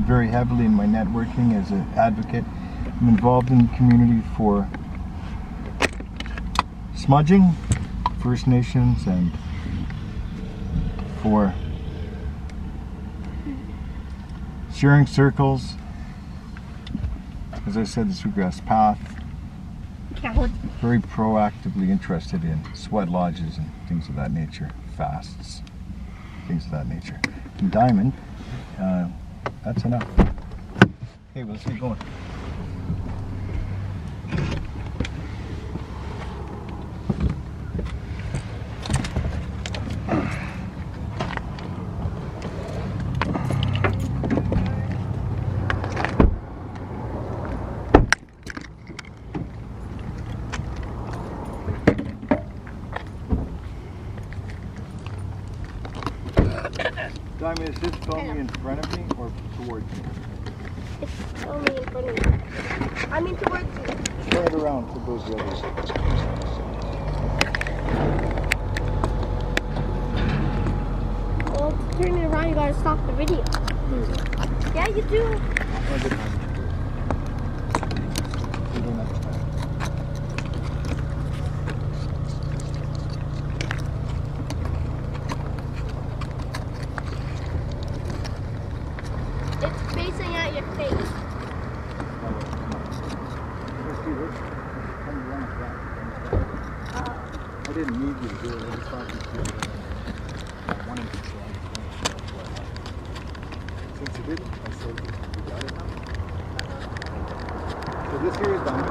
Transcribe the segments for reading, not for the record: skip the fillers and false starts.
very heavily in my networking as an advocate. I'm involved in the community for smudging, First Nations, and for sharing circles. As I said, the Sweetgrass Path. Very proactively interested in sweat lodges and things of that nature, fasts, things of that nature. And Diamond, that's enough. Okay, well, let's get going. Diamond, is this filming in front of me or towards me? It's filming in front of me. I mean towards you. Turn it around to those others. Well, to turn it around, you gotta stop the video. No, you don't. Yeah, you do. I didn't have to do it. You don't have to. It's facing at your face. I didn't need you to do it. I just thought you could. I wanted to try. Since you didn't, I said, you got it now. So this here is done.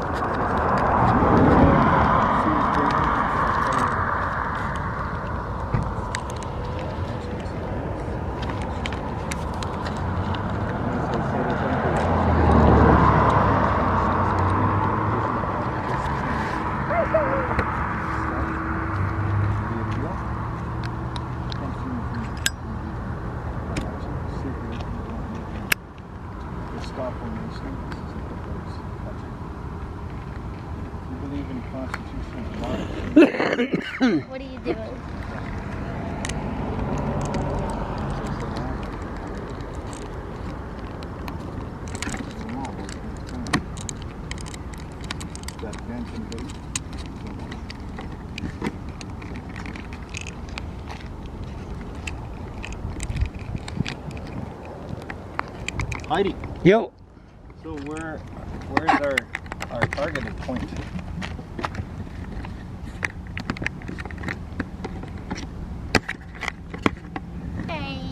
What are you doing? Heidi. Yo. So where's our targeted point? Hey,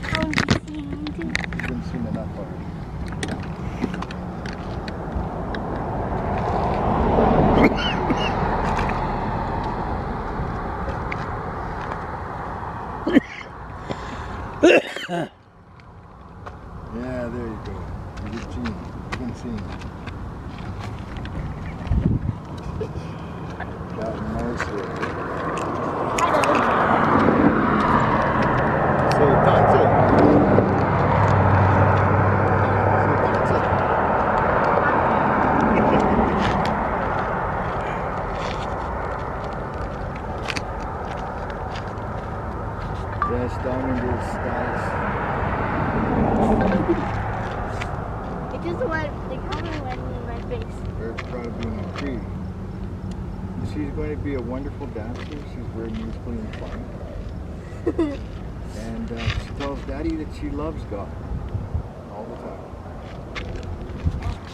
haven't you seen him too? You've been seen enough already. Yeah, there you go. Good team. Good team. Got nice here. So that's it. Yes, Diamond is status. It just went, the color went in my face. Very proud of being a tree. She's going to be a wonderful dancer. She's very musically inclined. And she tells Daddy that she loves God all the time.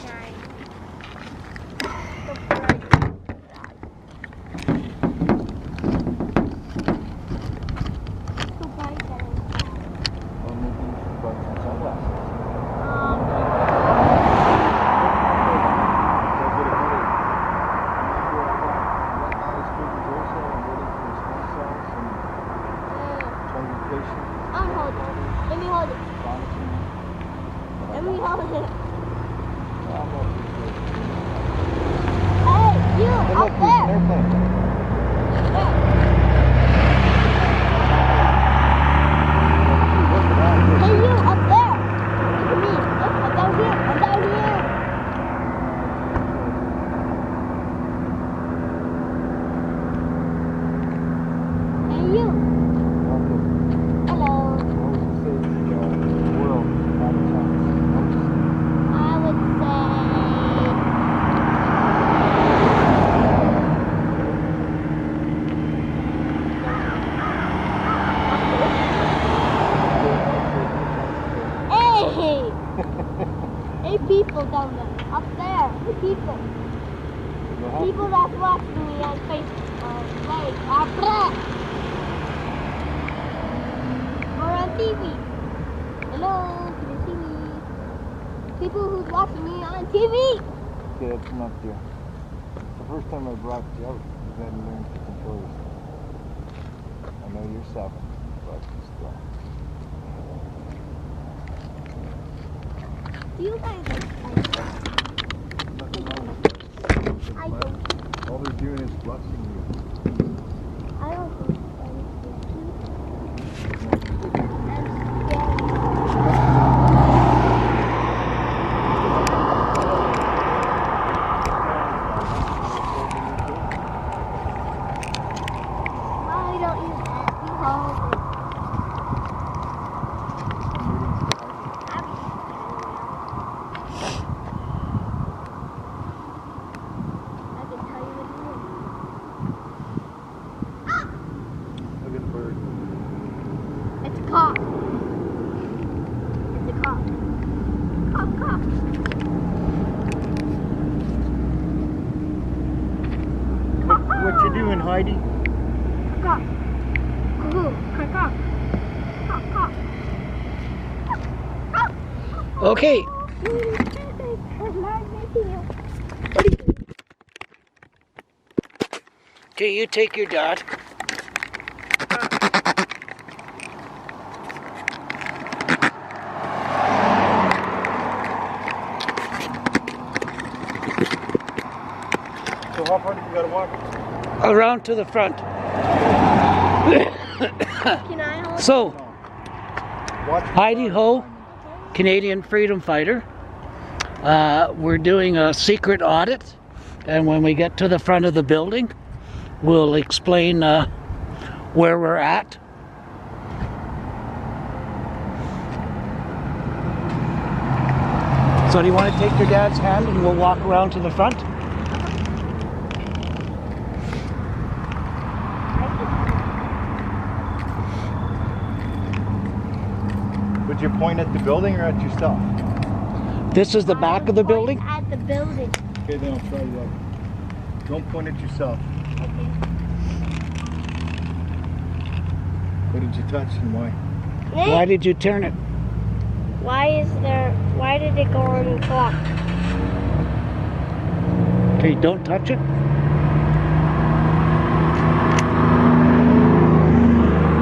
Okay. Or maybe you should buy some sunglasses. Let me hold it. Let me hold it. Hey, you up there. Hey, you up there. Look at me. Look, I'm down here. I'm down here. Hey, you. Hello. World habitat. Hey! Hey, people down there. Up there. Hey, people. People that's watching me on Facebook. Like, or on TV. Hello, can you see me? People who's watching me on TV. Okay, that's enough, dear. The first time I brought you out, you had to learn to control yourself. I know you're 7, but still. Do you guys like Nothing wrong with it. I don't. All they're doing is blessing you. I don't think why don't you let me hold it? I can tell you what you want. Look at the bird. It's a cock. It's a cock. Cock, cock. What you doing, Heidi? Cock. Cock, cock. Cock, cock. Okay. Okay, you take your dad. So how far do you gotta walk? Around to the front. Can I hold So, Watch Heidi Ho, Canadian freedom fighter. We're doing a secret audit, and when we get to the front of the building, we'll explain where we're at. So do you want to take your dad's hand and we'll walk around to the front? Would you point at the building or at yourself? This is the back of the building. At the building. Okay, then I'll try that. Don't point at yourself. Okay. What did you touch and why? Why did you turn it? Why did it go on the clock? Okay, don't touch it.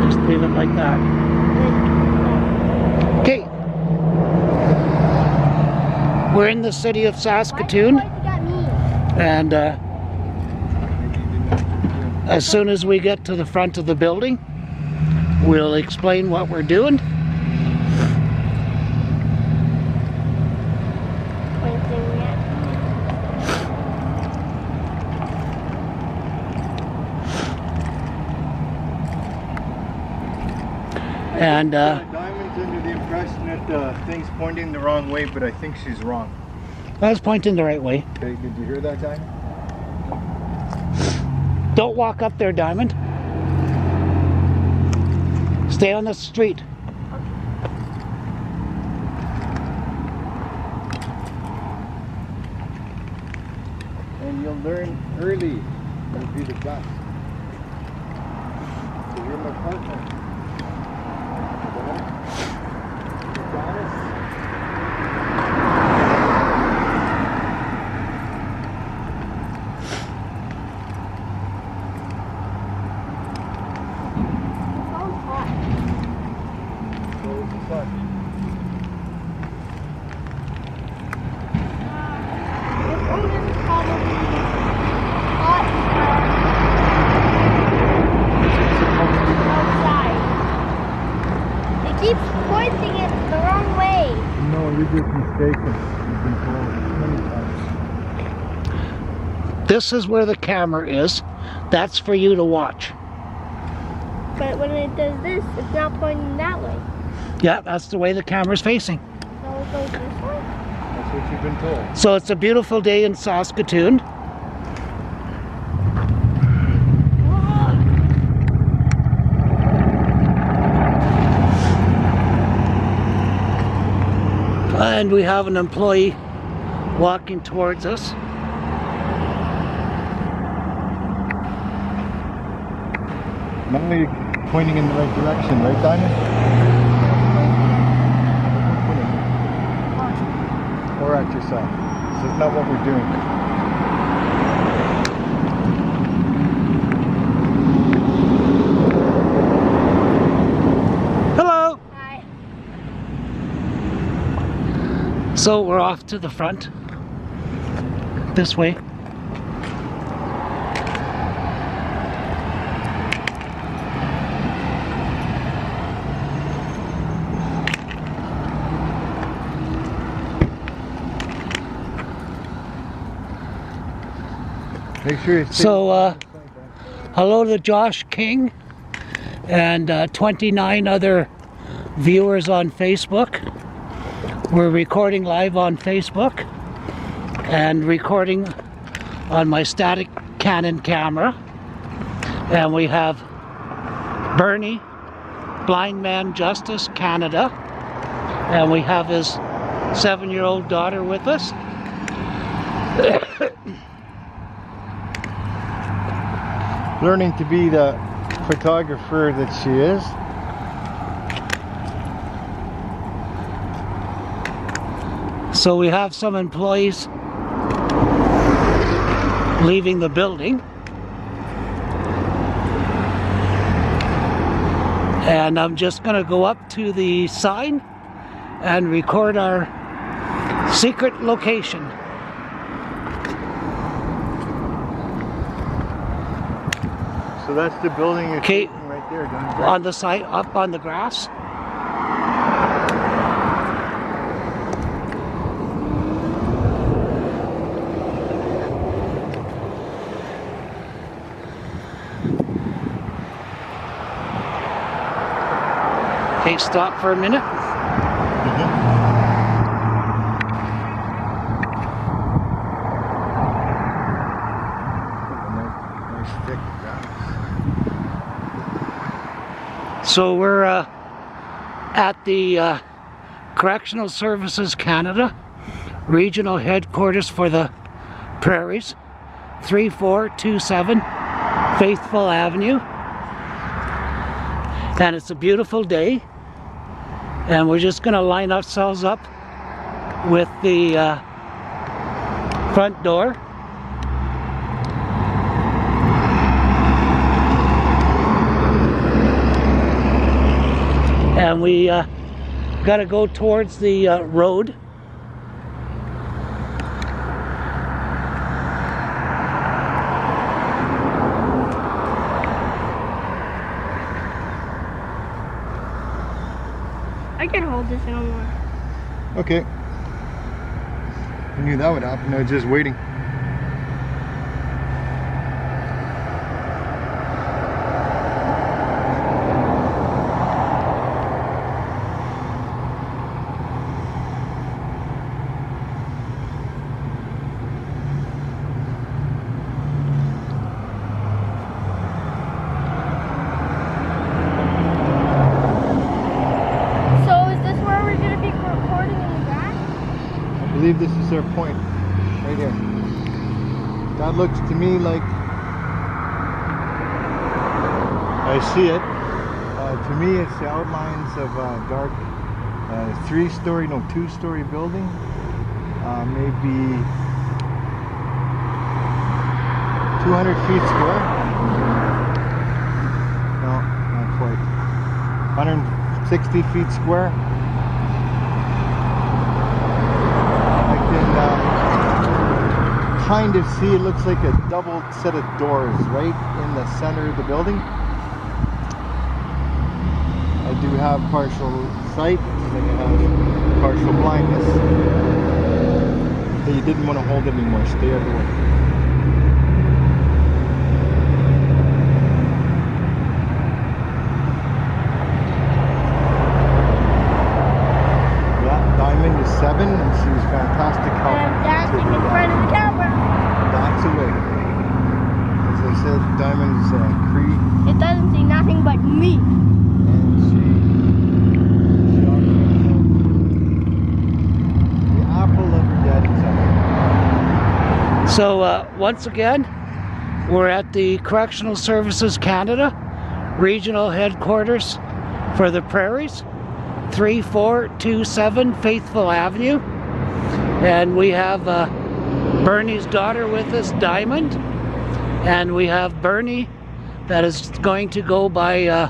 Just leave it like that. Okay. We're in the city of Saskatoon, Why did you point at me? and as soon as we get to the front of the building, we'll explain what we're doing. Pointing at And Diamond's under the impression that the thing's pointing the wrong way, but I think she's wrong. I was pointing the right way. Okay, did you hear that, Diamond? Don't walk up there, Diamond. Stay on the street. And you'll learn early. You'll be the best. So you're my partner. Keeps pointing it the wrong way. No, you're just mistaken. You've been told many times. This is where the camera is. That's for you to watch. But when it does this, it's not pointing that way. Yeah, that's the way the camera's facing. So it goes this way. That's what you've been told. So it's a beautiful day in Saskatoon. And we have an employee walking towards us. Now you're pointing in the right direction, right, Diamond? Or at yourself. This is not what we're doing. Hello! Hi. So we're off to the front. This way. Make sure you So, hello to Josh King and 29 other viewers on Facebook. We're recording live on Facebook and recording on my static Canon camera. And we have Bernie, Blind Man Justice Canada, and we have his 7-year-old daughter with us. learning to be the photographer that she is. So we have some employees leaving the building. And I'm just going to go up to the sign and record our secret location. So that's the building you're taking right there, Don. On the side, up on the grass. Okay, stop for a minute. So we're at the Correctional Services Canada Regional Headquarters for the Prairies, 3427 Faithful Avenue. And it's a beautiful day. And we're just going to line ourselves up with the front door. And we got to go towards the road. I can hold this no more. Okay. I knew that would happen. I was just waiting. I believe this is their point, right here. That looks to me like, I see it. To me, it's the outlines of a dark two-story building. Maybe 200 feet square. No, not quite. 160 feet square. Kind of see, it looks like a double set of doors right in the center of the building. I do have partial sight, I have partial blindness. But you didn't want to hold it anymore, stay out of the way. Yeah, Diamond is 7 and she's fantastic help. And I'm dancing in front of the camera. That's away. As I said, Diamond's Cree. It doesn't see nothing but me. And she So once again, we're at the Correctional Services Canada Regional Headquarters for the Prairies, 3427 Faithful Avenue. And we have Bernie's daughter with us, Diamond. And we have Bernie that is going to go by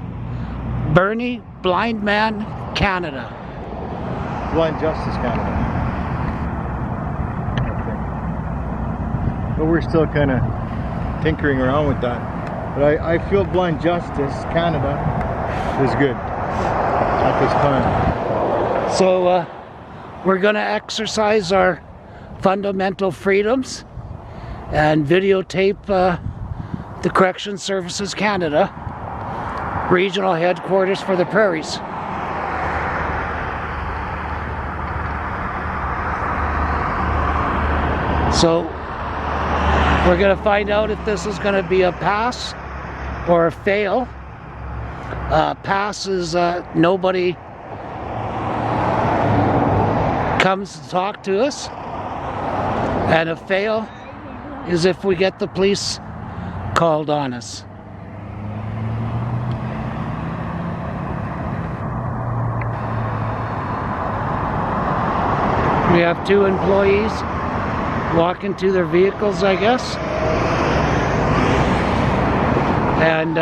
Bernie Blind Man Canada. Blind Justice Canada. But we're still kind of tinkering around with that. But I feel Blind Justice Canada is good at this time. So we're going to exercise our fundamental freedoms and videotape the Correction Services Canada Regional Headquarters for the Prairies. So we're going to find out if this is going to be a pass or a fail. Pass is nobody comes to talk to us, and a fail is if we get the police called on us. We have 2 employees walking to their vehicles, I guess. And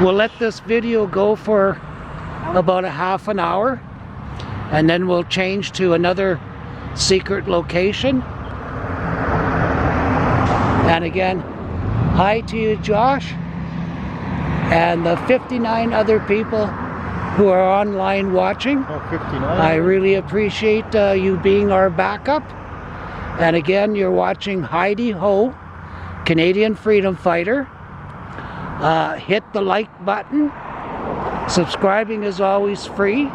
we'll let this video go for about a half an hour, and then we'll change to another secret location. And again, hi to you, Josh, and the 59 other people who are online watching. Oh, 59. I really appreciate you being our backup. And again, you're watching Heidi Ho, Canadian freedom fighter. Hit the like button. Subscribing is always free.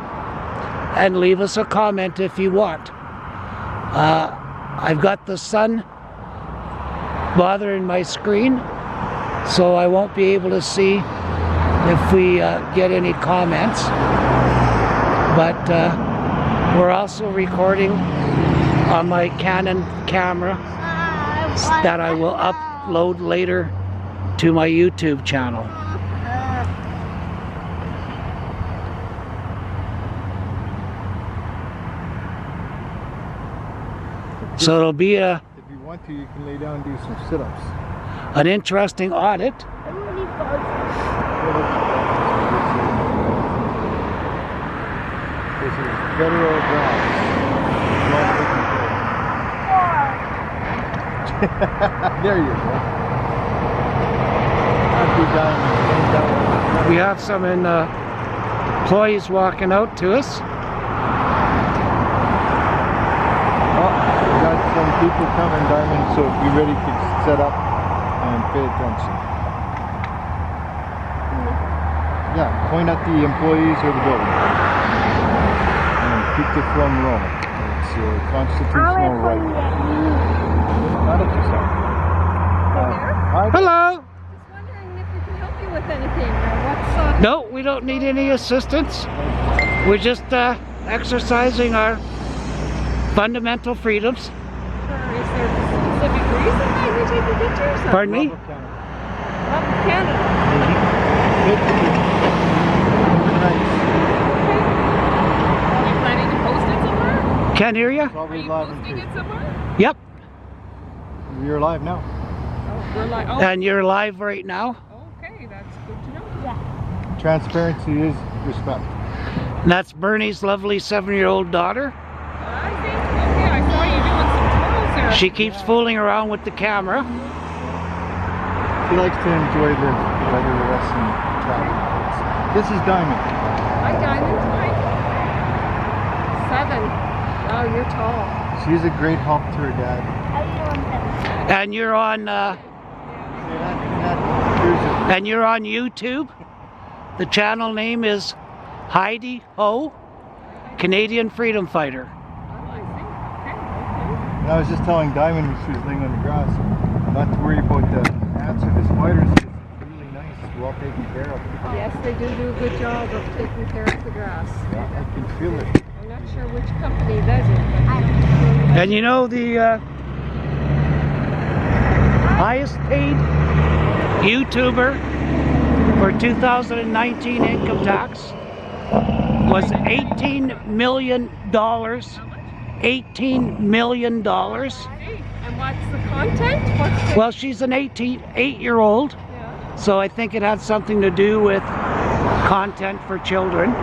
And leave us a comment if you want. I've got the sun bothering my screen, so I won't be able to see if we get any comments. But we're also recording on my Canon camera that I will upload later to my YouTube channel. So it'll be If you want to, you can lay down and do some sit-ups. an interesting audit. This is federal grounds. There you go. Happy Diamond. We have some employees walking out to us. Got some people coming, Diamond, so be ready to set up and pay attention. Yeah, point at the employees or the building. And keep the film rolling. It's your constitutional right. Not at yourself. Hello! Just wondering if we can help you with anything, or what's No, we don't need any assistance. We're just exercising our fundamental freedoms. Is there a specific reason why we take the pictures? Pardon me? Love of Canada. Nice. Are you planning to post it somewhere? Can't hear you? Are Probably you live posting it somewhere? Yep. You're live now. Oh, we're like, oh, And you're live right now. okay, that's good to know. Transparency is respect. And that's Bernie's lovely 7-year-old daughter. I think, okay, I saw you doing some twirls there. She keeps fooling around with the camera. She likes to enjoy the weather, the rest and traffic. This is Diamond. Hi, Diamond. Hi. 7. Oh, you're tall. She's a great help to her dad. And you're on YouTube. The channel name is Heidi Ho, Canadian freedom fighter. Oh, I see. Okay. And I was just telling Diamond when she was laying on the grass, not to worry about the ants or the spiders. It's really nice, well taken care of. Yes, they do a good job of taking care of the grass. Yeah, I can feel it. I'm not sure which company does it, but And you know, the Highest paid YouTuber for 2019 income tax was $18 million. $18 million. And what's the content? What's the... Well, she's an 8-year-old, Yeah. so I think it had something to do with content for children. So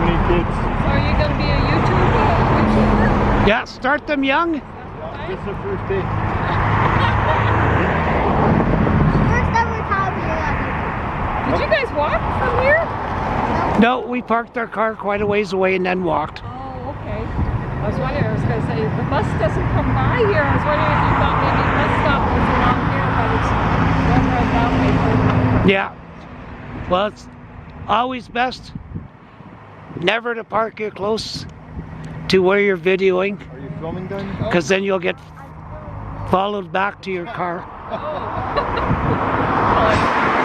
many kids. So are you going to be a YouTuber? Yeah, start them young. This is the first day. First ever time here. Did you guys walk from here? No, we parked our car quite a ways away and then walked. Oh, okay. I was wondering, I was going to say, the bus doesn't come by here. I was wondering if you thought maybe the bus stop was around here, but it's going right that way. Yeah. Well, it's always best never to park here close to where you're videoing, Are you filming then? because then you'll get followed back to your car. Well,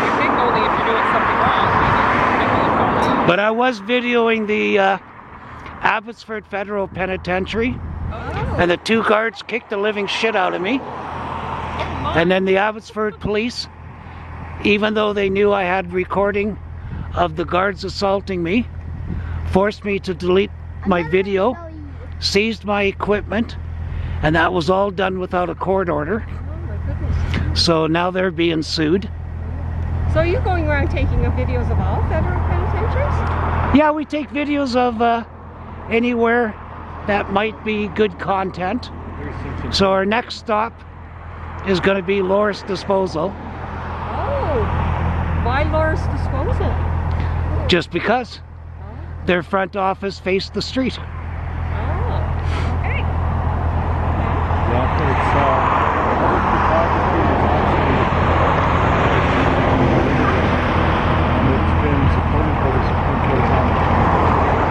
you think only if you're doing something wrong. But I was videoing the Abbotsford Federal Penitentiary, and the 2 guards kicked the living shit out of me. And then the Abbotsford police, even though they knew I had recording of the guards assaulting me, forced me to delete my video, seized my equipment, and that was all done without a court order. Oh my goodness. So now they're being sued. So are you going around taking videos of all federal penitentiaries? Yeah, we take videos of anywhere that might be good content. So our next stop is going to be Loris Disposal. Oh, why Loris Disposal? Just because their front office faced the street. Oh, okay. Yeah, it's it's been supported by the Supreme Court of Canada.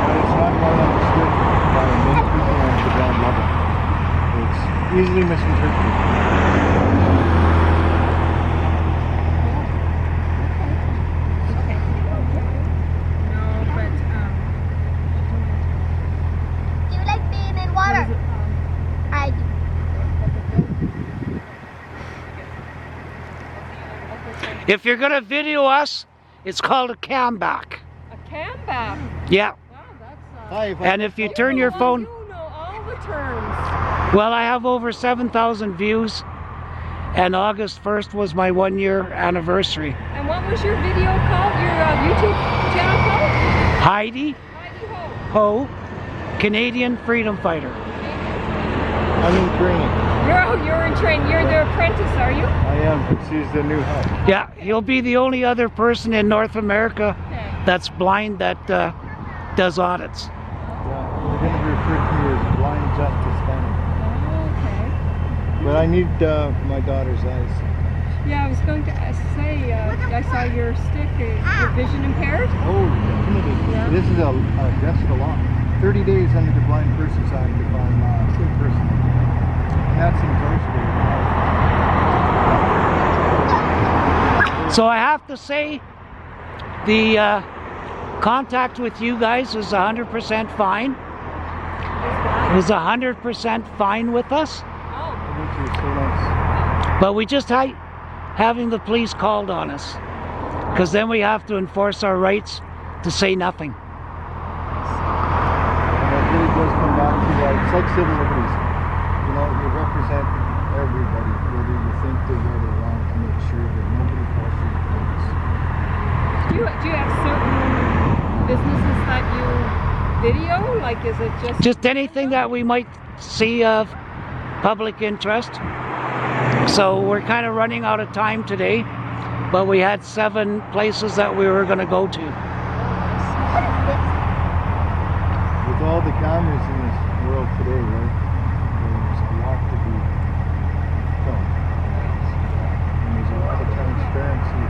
But it's not well understood by many people on the ground level. It's easily misinterpreted. No, but Do you like being in water? I do. If you're going to video us, it's called a cam back. a cam back. Yeah. Wow, that's Hi, And if you turn your phone, You know all the terms. well, I have over 7,000 views, and August 1st was my 1-year anniversary. And what was your video called? Your YouTube channel called? Heidi Heidi Ho. Ho, Canadian freedom fighter. I'm in training. You're in training. You're the apprentice, are you? I am, but she's the new head. Yeah, he'll be the only other person in North America Okay. that's blind that does audits. Yeah, we're going to refer to me as blind justice family. Oh, okay. But I need my daughter's eyes. Yeah, I was going to say, I saw your stick. Your vision impaired? Oh, definitely. Yeah. This is against the law. 30 days under the Blind Persons Act if I'm in person. And that's incarcerated. So I have to say, the contact with you guys is 100% fine. Is 100% fine with us. Oh, Thank you so much. But we just having the police called on us, because then we have to enforce our rights to say nothing. And it really does come back to it's like civil liberties. You know, you represent everybody, whether you think they're right or wrong, to make sure that nobody falls through the cracks. do you have certain businesses that you video? Like, is it Just anything that we might see of public interest. So we're kind of running out of time today, but we had 7 places that we were going to go to. What is this? With all the cameras in this world today, right, there's a lot to be filmed. And there's a lot of transparency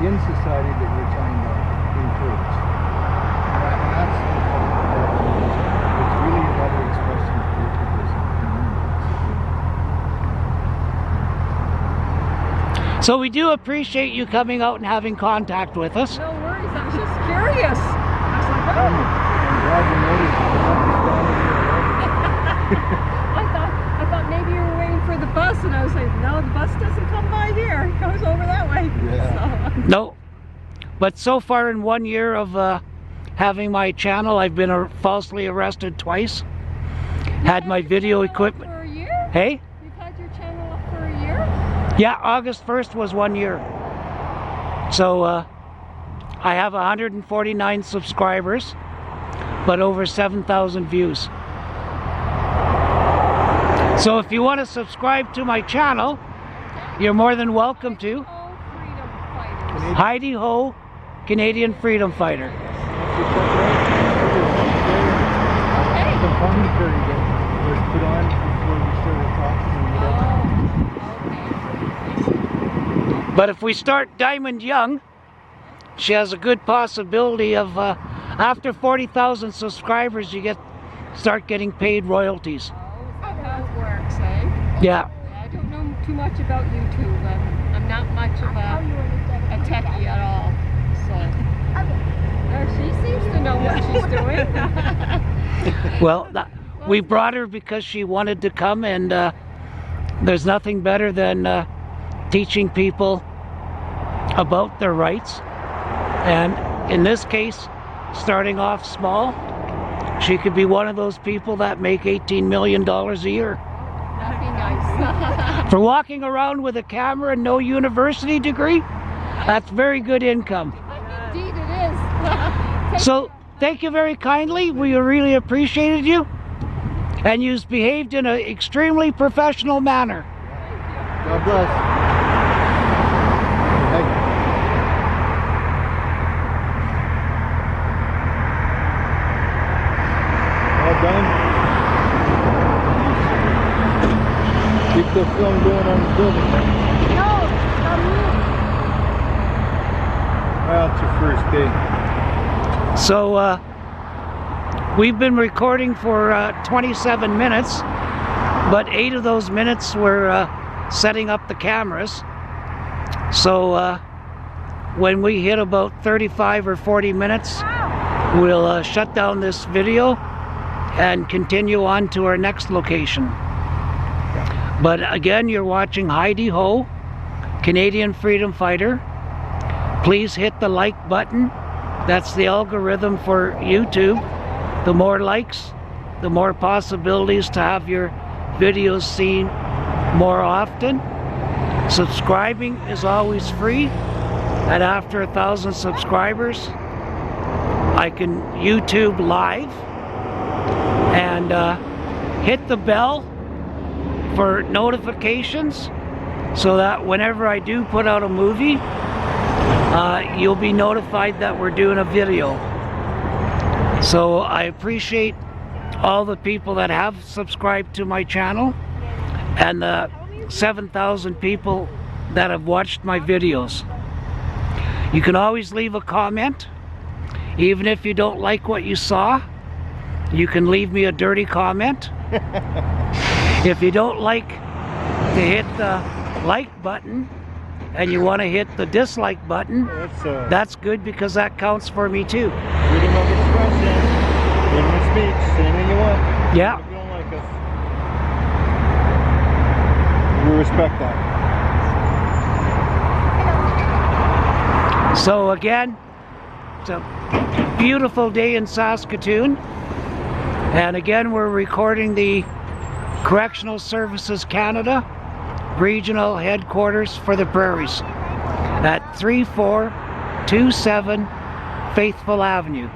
in society that we're trying to encourage. And that's it's really another expression of patriotism. So we do appreciate you coming out and having contact with us. No worries. I was just curious. I was like, I'm oh. glad you noticed. I thought maybe you were No. But so far in 1 year of having my channel, I've been falsely arrested twice. Had my video equipment. For a year? Hey? You've had your channel up for a year? Yeah, August 1st was 1 year. So I have 149 subscribers, but over 7,000 views. So if you want to subscribe to my channel, you're more than welcome to. Freedom Fighters. Heidi Ho, Canadian Freedom Fighter. The commentary that was put on before we started talking. But if we start Diamond young, she has a good possibility of after 40,000 subscribers, you start getting paid royalties. Oh, is that how it works, eh? Yeah. I don't know too much about YouTube. I'm not much of a techie at all. So she seems to know what she's doing. Well, we brought her because she wanted to come, and there's nothing better than teaching people about their rights. And in this case, starting off small, she could be one of those people that make $18 million a year. That'd be nice. For walking around with a camera and no university degree, that's very good income. Indeed it is. So, thank you very kindly. We really appreciated you. And you've behaved in an extremely professional manner. God bless. Hey. All done? Keep the film going on the building. No, not me. Well, it's your first day. So, we've been recording for 27 minutes, but 8 of those minutes were setting up the cameras. So, when we hit about 35 or 40 minutes, we'll shut down this video and continue on to our next location. But again, you're watching Heidi Ho, Canadian Freedom Fighter. Please hit the like button. That's the algorithm for YouTube. The more likes, the more possibilities to have your videos seen more often. Subscribing is always free, and after 1,000 subscribers, I can YouTube live, and hit the bell for notifications so that whenever I do put out a movie, you'll be notified that we're doing a video. So I appreciate all the people that have subscribed to my channel and the 7,000 people that have watched my videos. You can always leave a comment. Even if you don't like what you saw, you can leave me a dirty comment. If you don't like to hit the like button and you want to hit the dislike button, that's good because that counts for me too. Freedom of expression, freedom of speech, say anything you want. Yeah. If you don't like us, we respect that. So again, it's a beautiful day in Saskatoon, and again we're recording the Correctional Services Canada Regional Headquarters for the Prairies at 3427 Faithful Avenue.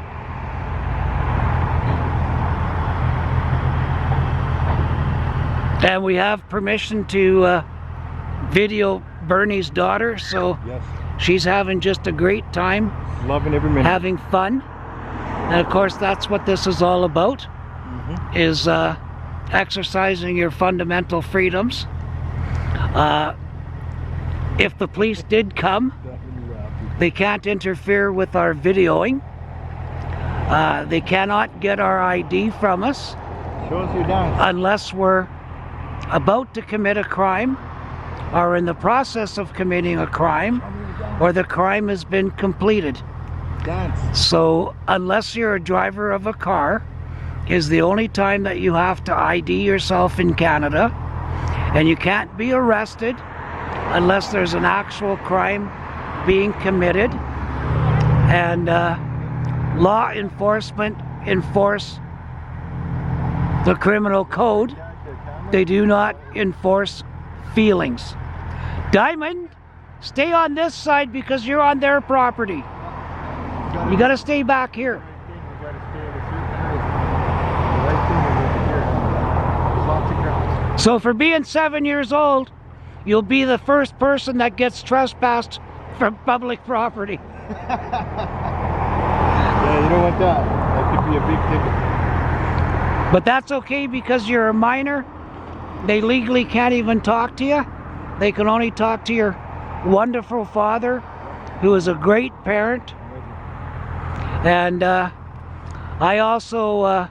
And we have permission to video Bernie's daughter, so Yes. she's having just a great time, Loving every minute. having fun. And of course that's what this is all about, is exercising your fundamental freedoms. If the police did come, they can't interfere with our videoing. They cannot get our ID from us Show us your dance. unless we're about to commit a crime or in the process of committing a crime or the crime has been completed. Dance. So unless you're a driver of a car is the only time that you have to ID yourself in Canada, and you can't be arrested unless there's an actual crime being committed, and law enforcement enforce the criminal code. They do not enforce feelings. Diamond, stay on this side because you're on their property. You gotta stay back here. So for being 7 years old, you'll be the first person that gets trespassed from public property. Yeah, you don't want that. That could be a big ticket. But that's okay because you're a minor. They legally can't even talk to you. They can only talk to your wonderful father, who is a great parent. And I also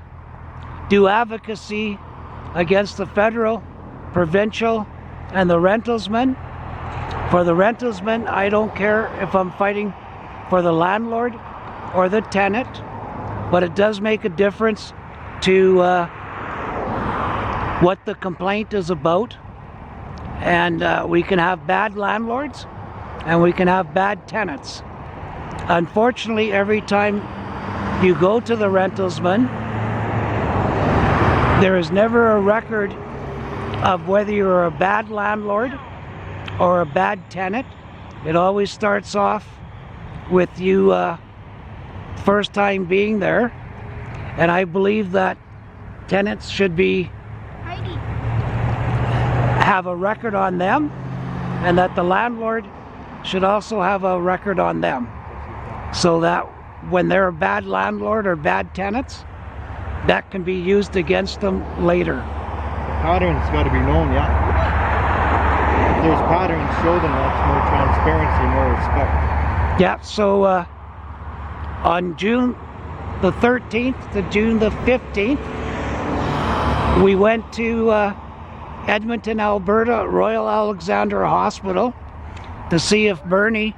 do advocacy against the federal, provincial, and the rentalsmen. For the rentalsmen, I don't care if I'm fighting for the landlord or the tenant, but it does make a difference to what the complaint is about. And we can have bad landlords and we can have bad tenants. Unfortunately, every time you go to the rentalsman, there is never a record of whether you're a bad landlord or a bad tenant. It always starts off with you first time being there. And I believe that tenants should be Heidi. have a record on them, and that the landlord should also have a record on them, so that when they're a bad landlord or bad tenants, that can be used against them later. The pattern's got to be known, yeah. If there's patterns, show them. That's more transparency, more respect. Yeah, so on June the 13th to June the 15th, we went to Edmonton, Alberta, Royal Alexandra Hospital to see if Bernie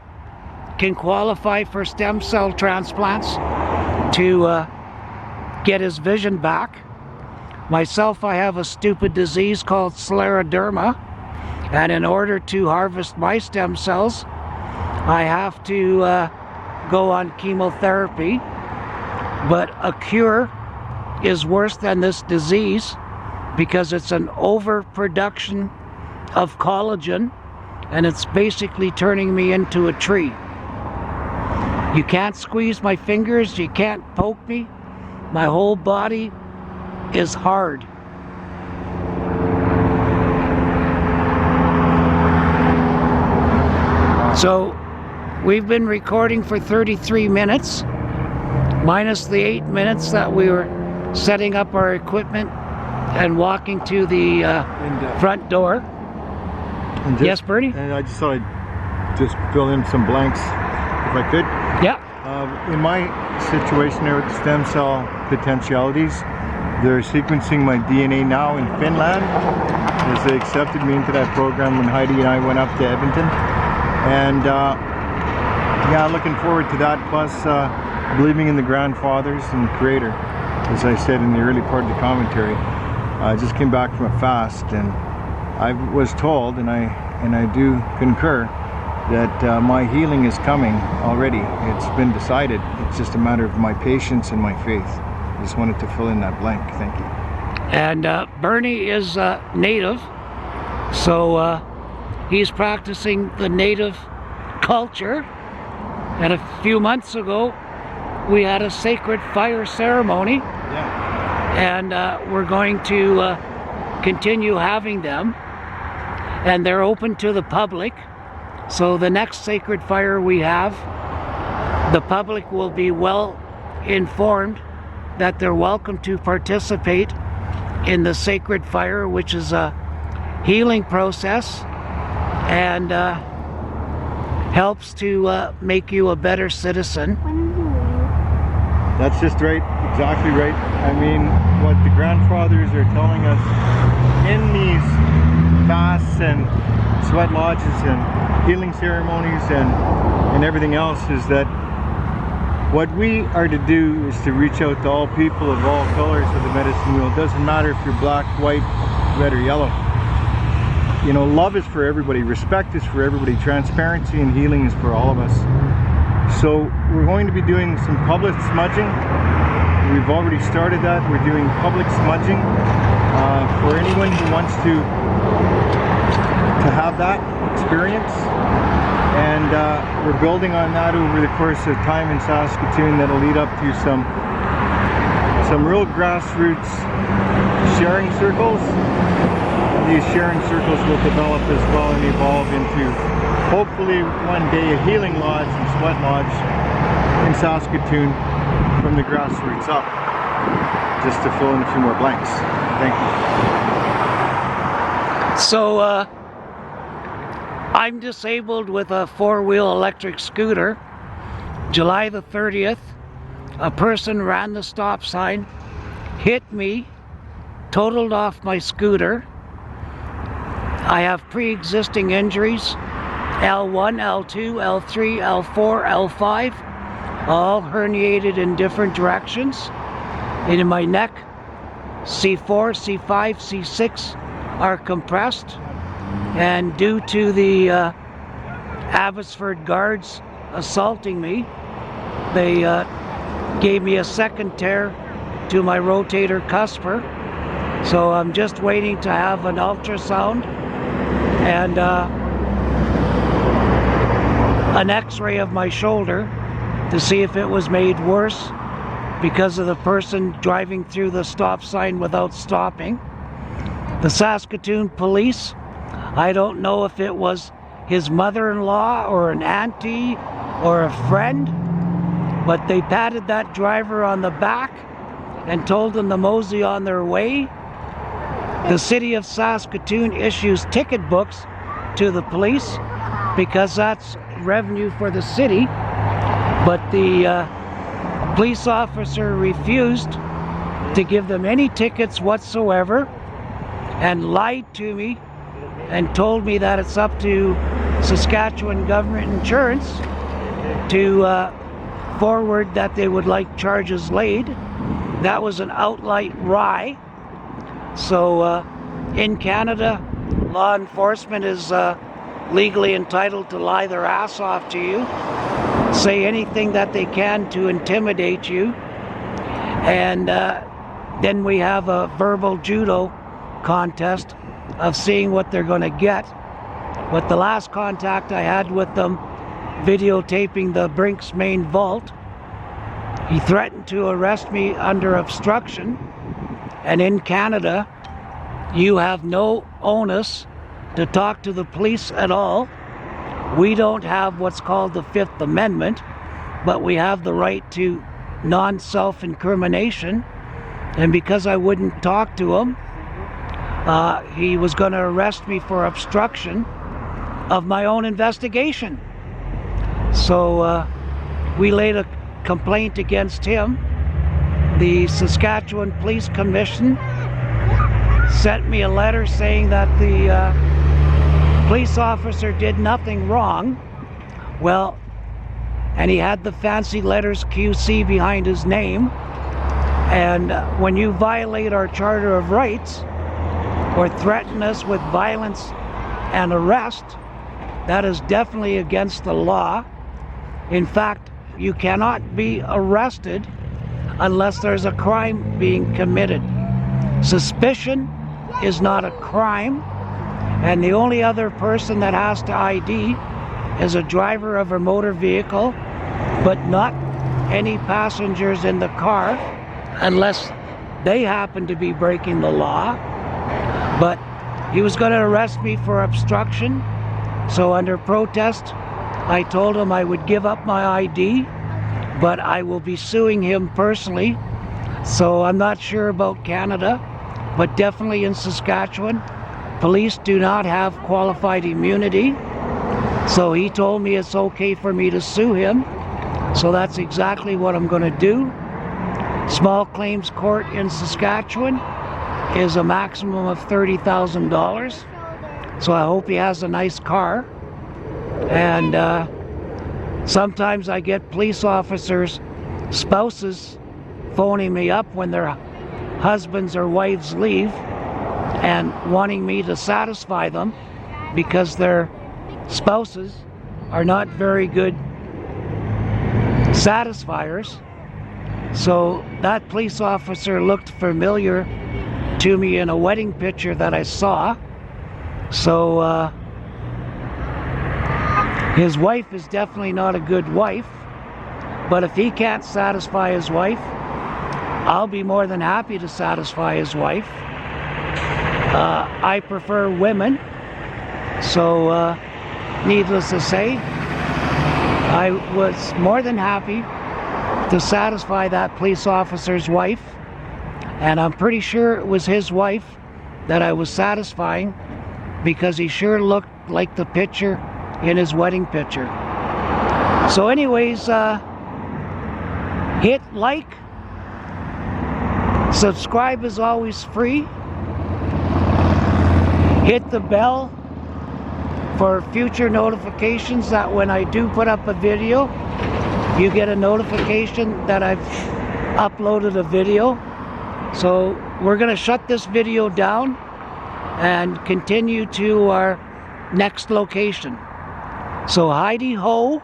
can qualify for stem cell transplants to get his vision back. Myself, I have a stupid disease called scleroderma, and in order to harvest my stem cells, I have to go on chemotherapy. But a cure is worse than this disease because it's an overproduction of collagen, and it's basically turning me into a tree. You can't squeeze my fingers, you can't poke me. My whole body is hard. So we've been recording for 33 minutes, minus the 8 minutes that we were setting up our equipment and walking to the front door. Yes, Bernie? And I just thought I'd just fill in some blanks if I could. Yeah. In my situation there with the stem cell potentialities, they're sequencing my DNA now in Finland, as they accepted me into that program when Heidi and I went up to Edmonton. And yeah, looking forward to that, plus believing in the grandfathers and the Creator, as I said in the early part of the commentary. I just came back from a fast, and I was told, and I do concur, that my healing is coming already. It's been decided. It's just a matter of my patience and my faith. I just wanted to fill in that blank. Thank you. And Bernie is native, so he's practicing the native culture. And a few months ago, we had a sacred fire ceremony. Yeah. And we're going to continue having them. And they're open to the public. So the next sacred fire we have, the public will be well informed that they're welcome to participate in the sacred fire, which is a healing process and helps to make you a better citizen. That's just right, exactly right. I mean, what the grandfathers are telling us in these fasts and sweat lodges and healing ceremonies and everything else is that what we are to do is to reach out to all people of all colors of the medicine wheel. It doesn't matter if you're black, white, red, or yellow. you know, love is for everybody, respect is for everybody, transparency and healing is for all of us. So we're going to be doing some public smudging. We've already started that. We're doing public smudging for anyone who wants to have that experience. And we're building on that over the course of time in Saskatoon. That'll lead up to some real grassroots sharing circles. These sharing circles will develop as well and evolve into, hopefully one day, a healing lodge and sweat lodge in Saskatoon from the grassroots up. Just to fill in a few more blanks. Thank you. So I'm disabled with a four-wheel electric scooter. July the 30th, a person ran the stop sign, hit me, totaled off my scooter. I have pre-existing injuries, L1, L2, L3, L4, L5, all herniated in different directions. In my neck, C4, C5, C6 are compressed. And due to the Abbotsford guards assaulting me, they gave me a second tear to my rotator cusper. So I'm just waiting to have an ultrasound and an x-ray of my shoulder to see if it was made worse because of the person driving through the stop sign without stopping. The Saskatoon police, I don't know if it was his mother-in-law or an auntie or a friend, but they patted that driver on the back and told them to mosey on their way. The city of Saskatoon issues ticket books to the police because that's revenue for the city, but the police officer refused to give them any tickets whatsoever and lied to me and told me that it's up to Saskatchewan government insurance to forward that they would like charges laid. That was an outright lie. So in Canada, law enforcement is legally entitled to lie their ass off to you, say anything that they can to intimidate you, and then we have a verbal judo contest of seeing what they're going to get. But the last contact I had with them, videotaping the Brink's main vault, he threatened to arrest me under obstruction. And in Canada, you have no onus to talk to the police at all. We don't have what's called the Fifth Amendment, but we have the right to non-self-incrimination. And because I wouldn't talk to him, he was going to arrest me for obstruction of my own investigation. So we laid a complaint against him. The Saskatchewan Police Commission sent me a letter saying that the police officer did nothing wrong. Well, and he had the fancy letters QC behind his name. And when you violate our Charter of Rights or threaten us with violence and arrest, that is definitely against the law. In fact, you cannot be arrested unless there's a crime being committed. Suspicion is not a crime, and the only other person that has to ID is a driver of a motor vehicle, but not any passengers in the car unless they happen to be breaking the law. But he was going to arrest me for obstruction, so under protest I told him I would give up my ID, but I will be suing him personally. So I'm not sure about Canada, but definitely in Saskatchewan, police do not have qualified immunity. So he told me it's okay for me to sue him. So that's exactly what I'm going to do. Small claims court in Saskatchewan is a maximum of $30,000. So I hope he has a nice car. And sometimes I get police officers' spouses phoning me up when their husbands or wives leave and wanting me to satisfy them because their spouses are not very good satisfiers. So that police officer looked familiar to me in a wedding picture that I saw. So his wife is definitely not a good wife, but if he can't satisfy his wife, I'll be more than happy to satisfy his wife. I prefer women, so needless to say, I was more than happy to satisfy that police officer's wife, and I'm pretty sure it was his wife that I was satisfying, because he sure looked like the picture in his wedding picture. So anyways, hit like, subscribe is always free, hit the bell for future notifications, that when I do put up a video, you get a notification that I've uploaded a video. So we're going to shut this video down and continue to our next location. So Heidi Ho,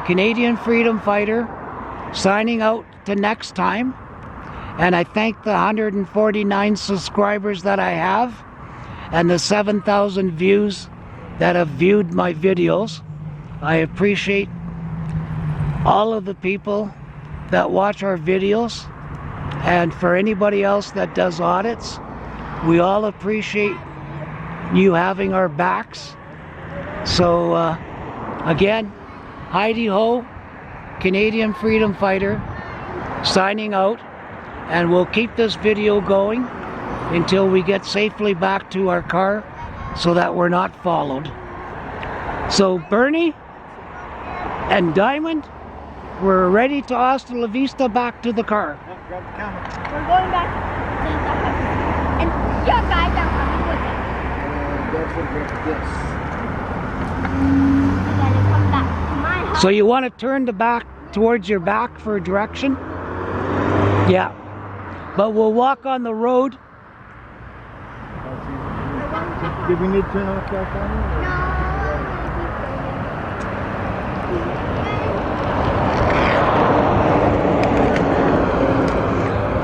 Canadian freedom fighter, signing out to next time. And I thank the 149 subscribers that I have, and the 7,000 views that have viewed my videos. I appreciate all of the people that watch our videos, and for anybody else that does audits, we all appreciate you having our backs. So again, Heidi Ho, Canadian freedom fighter, signing out, and we'll keep this video going until we get safely back to our car so that we're not followed. So Bernie and Diamond, we're ready to hasta la vista, back to the car. Grab the camera. We're going back to the house. And your guys are coming with us. Don't forget this. We gotta come back to my house. So you want to turn the back towards your back for direction? Yeah. But we'll walk on the road. Did we need to turn off that camera?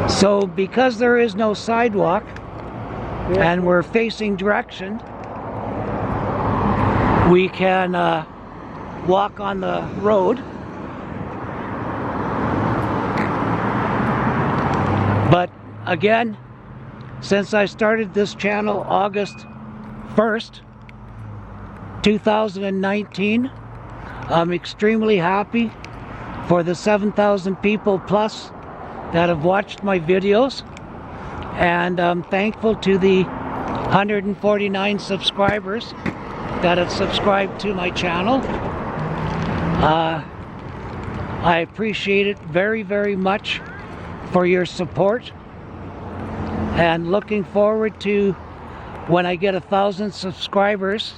So because there is no sidewalk and we're facing direction, we can walk on the road. But again, since I started this channel August 1st, 2019, I'm extremely happy for the 7,000 people plus that have watched my videos, and I'm thankful to the 149 subscribers that have subscribed to my channel. I appreciate it very, very much for your support, and looking forward to when I get 1,000 subscribers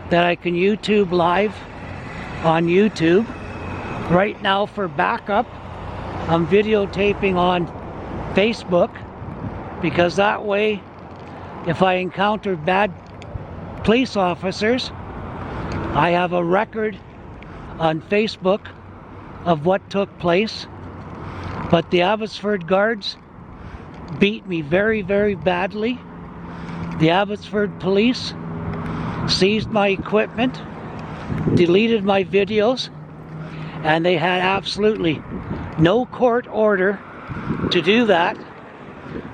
that I can YouTube live on YouTube. Right now, for backup, I'm videotaping on Facebook, because that way, if I encounter bad police officers, I have a record on Facebook of what took place. But the Abbotsford guards beat me very, very badly. The Abbotsford police seized my equipment, deleted my videos, and they had absolutely no court order to do that.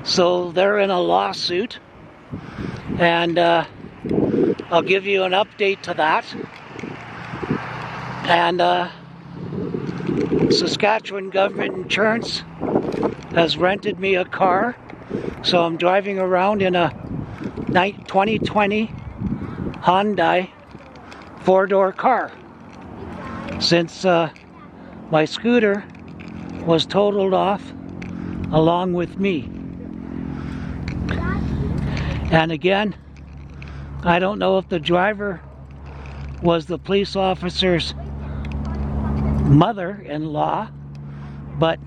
So they're in a lawsuit, and I'll give you an update to that. And Saskatchewan Government Insurance has rented me a car, so I'm driving around in a 2020 Hyundai 4-door car, since my scooter was totaled off along with me. And again, I don't know if the driver was the police officer's mother-in-law, but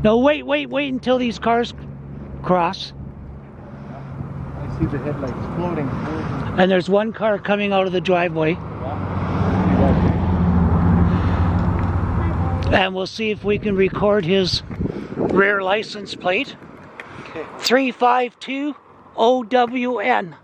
no, wait until these cars cross. I see the headlights floating. And there's one car coming out of the driveway. And we'll see if we can record his rear license plate. 352 OWN.